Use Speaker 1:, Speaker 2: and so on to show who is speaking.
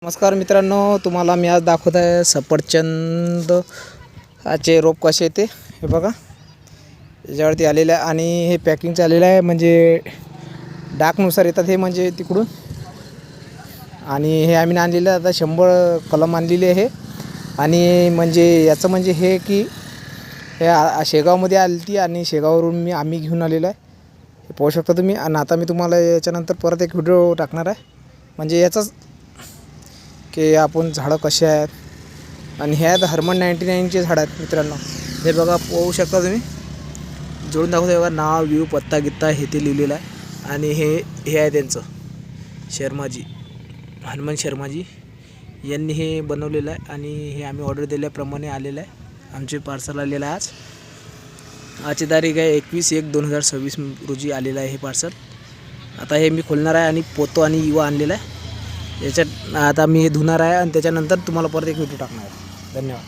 Speaker 1: नमस्कार मित्रांनो, तुम्हाला मी आज दाखवत आहे सफरचंदचे रोप कसे येते हे बघा. याच्यावरती आलेलं आहे आणि हे पॅकिंग चाललेलं आहे, म्हणजे डाकनुसार येतात हे, म्हणजे तिकडून. आणि हे आम्ही आणलेलं आता 100 कलम आणलेली आहे. आणि म्हणजे याचं म्हणजे हे की हे शेगावमध्ये आली ती आणि शेगाववरून आम्ही घेऊन आलेलं आहे, हे पाहू शकता तुम्ही. आणि आता मी तुम्हाला याच्यानंतर परत एक व्हिडिओ टाकणार आहे, म्हणजे याचाच की आपण झाडं कसे आहेत. आणि हे आहेत हर्मन 99चे झाडं आहेत मित्रांनो. हे बघा, पाहू शकता तुम्ही, जोडून दाखवतो बघा, नाव व्यू पत्ता गित्ता हे ते लिहिलेलं आहे. आणि हे आहे त्यांचं शर्माजी, हनुमान शर्माजी यांनी हे बनवलेलं आहे. आणि हे आम्ही ऑर्डर दिल्याप्रमाणे आलेलं आहे, आमचे पार्सल आलेलं आहे. आजची तारीख आहे 21/1/2026 रोजी आलेलं आहे हे पार्सल. आता हे मी खोलणार आहे आणि पोतो आणि युवा आणलेला आहे. याच्यात आता मी हे धुणार आहे आणि त्याच्यानंतर तुम्हाला परत एक व्हिडिओ टाकणार आहे. धन्यवाद.